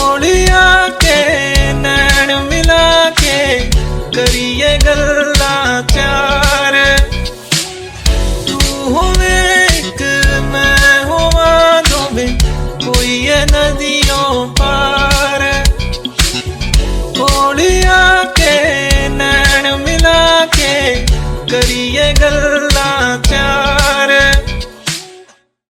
कोलिया के नैन मिला के करिए गल्ला चार। तू होवे एक मैं होवा दोवे कोई है नदियों पार। कोलिया के नैन मिला के करिए गल्ला चार।